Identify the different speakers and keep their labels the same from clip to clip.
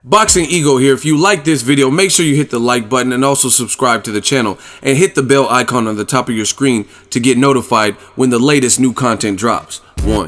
Speaker 1: Boxing Ego here. If you like this video, make sure you hit the like button and also subscribe to the channel and hit the bell icon on the top of your screen to get notified when the latest new content drops. 1.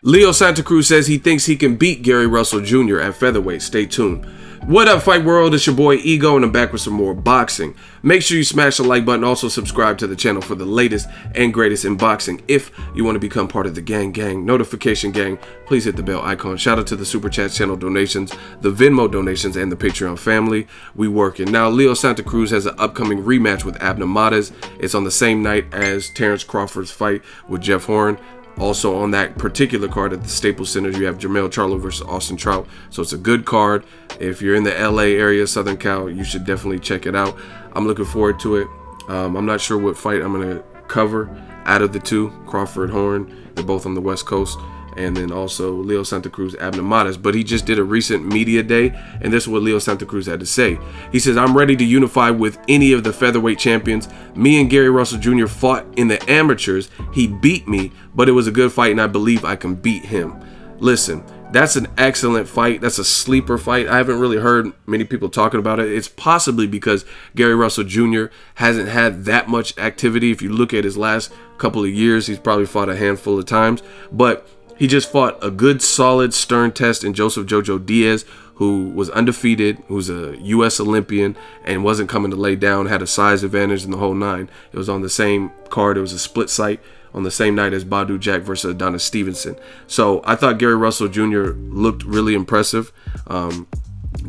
Speaker 1: Leo Santa Cruz says he thinks he can beat Gary Russell Jr. at featherweight. Stay tuned. What up, Fight World? It's your boy Ego, and I'm back with some more boxing. Make sure you smash the like button. Also subscribe to the channel for the latest and greatest in boxing. If you want to become part of the gang, notification gang, please hit the bell icon. Shout out to the Super Chat channel donations, the Venmo donations, and the Patreon family. We working. Now, Leo Santa Cruz has an upcoming rematch with Abner Mares. It's on the same night as Terrence Crawford's fight with Jeff Horn. Also on that particular card at the Staples Center, you have Jermell Charlo versus Austin Trout. So it's a good card. If you're in the LA area, Southern Cal, you should definitely check it out. I'm looking forward to it. I'm not sure what fight I'm going to cover out of the two. Crawford, Horn, they're both on the West Coast. And then also Leo Santa Cruz, Abner Mares. But he just did a recent media day, and this is what Leo Santa Cruz had to say. He says, "I'm ready to unify with any of the featherweight champions. Me and Gary Russell Jr. fought in the amateurs. He beat me, but it was a good fight, and I believe I can beat him." Listen, that's an excellent fight. That's a sleeper fight. I haven't really heard many people talking about it. It's possibly because Gary Russell Jr. hasn't had that much activity. If you look at his last couple of years, he's probably fought a handful of times. But he just fought a good, solid, stern test in Joseph Jojo Diaz, who was undefeated, who's a U.S. Olympian, and wasn't coming to lay down, had a size advantage in the whole nine. It was on the same card. It was a split site on the same night as Badu Jack versus Adonis Stevenson. So I thought Gary Russell Jr. looked really impressive.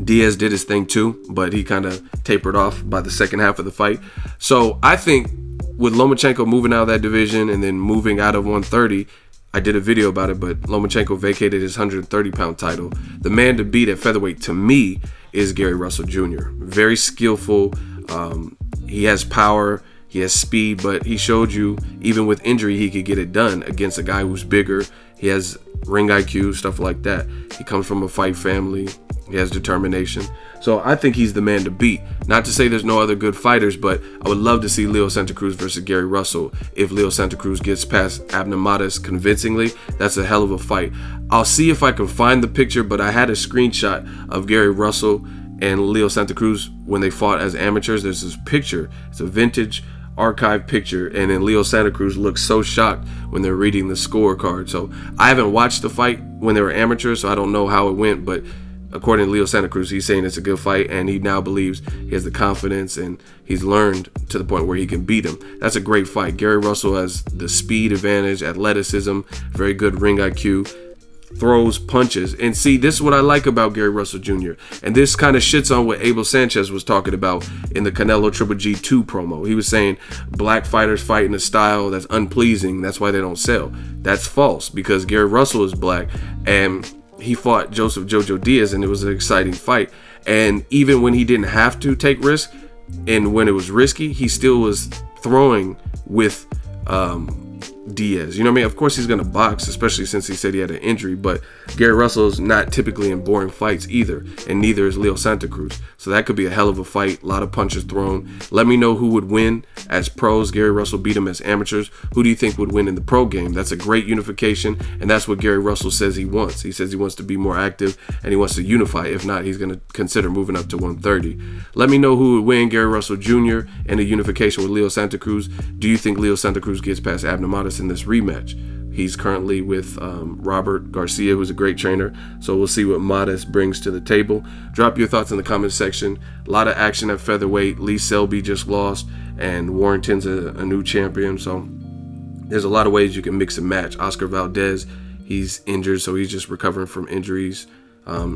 Speaker 1: Diaz did his thing too, but he kind of tapered off by the second half of the fight. So I think with Lomachenko moving out of that division and then moving out of 130, I did a video about it, but Lomachenko vacated his 130-pound title. The man to beat at featherweight, to me, is Gary Russell Jr. Very skillful. He has power. He has speed, but he showed you, even with injury, he could get it done against a guy who's bigger. He has ring IQ, stuff like that. He comes from a fight family. He has determination. So I think he's the man to beat. Not to say there's no other good fighters, but I would love to see Leo Santa Cruz versus Gary Russell. If Leo Santa Cruz gets past Abner Mares convincingly, that's a hell of a fight. I'll see if I can find the picture, but I had a screenshot of Gary Russell and Leo Santa Cruz when they fought as amateurs. There's this picture. It's a vintage archive picture, and then Leo Santa Cruz looks so shocked when they're reading the scorecard. So I haven't watched the fight when they were amateurs, so I don't know how it went, but according to Leo Santa Cruz, he's saying it's a good fight, and he now believes he has the confidence and he's learned to the point where he can beat him. That's a great fight. Gary Russell has the speed advantage, athleticism, very good ring IQ, throws punches. And see, this is what I like about Gary Russell Jr. And this kind of shits on what Abel Sanchez was talking about in the Canelo Triple G2 promo. He was saying black fighters fight in a style that's unpleasing. That's why they don't sell. That's false, because Gary Russell is black, and he fought Joseph Jojo Diaz, and it was an exciting fight. And even when he didn't have to take risk, and when it was risky, he still was throwing with Diaz. You know what I mean? Of course he's going to box, especially since he said he had an injury, but Gary Russell is not typically in boring fights either, and neither is Leo Santa Cruz. So that could be a hell of a fight. A lot of punches thrown. Let me know who would win as pros. Gary Russell beat him as amateurs. Who do you think would win in the pro game? That's a great unification, and that's what Gary Russell says he wants. He says he wants to be more active, and he wants to unify. If not, he's going to consider moving up to 130. Let me know who would win, Gary Russell Jr. and a unification with Leo Santa Cruz. Do you think Leo Santa Cruz gets past Abner Mares in this rematch? He's currently with Robert Garcia, who's a great trainer. So we'll see what Mares brings to the table. Drop your thoughts in the comment section. A lot of action at featherweight. Lee Selby just lost, and Warrington's a new champion. So there's a lot of ways you can mix and match. Oscar Valdez, he's injured, so he's just recovering from injuries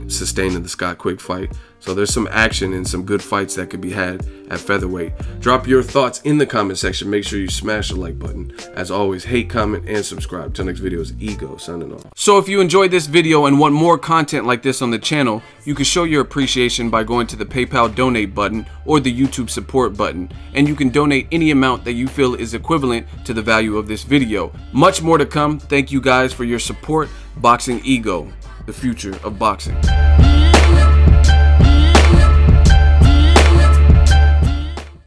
Speaker 1: sustained in the Scott Quick fight. So there's some action and some good fights that could be had at featherweight. Drop your thoughts in the comment section. Make sure you smash the like button. As always, hate, comment, and subscribe. Till next video is Ego signing off. So if you enjoyed this video and want more content like this on the channel, you can show your appreciation by going to the PayPal donate button or the YouTube support button, and you can donate any amount that you feel is equivalent to the value of this video. Much more to come. Thank you guys for your support. Boxing Ego, the future of boxing.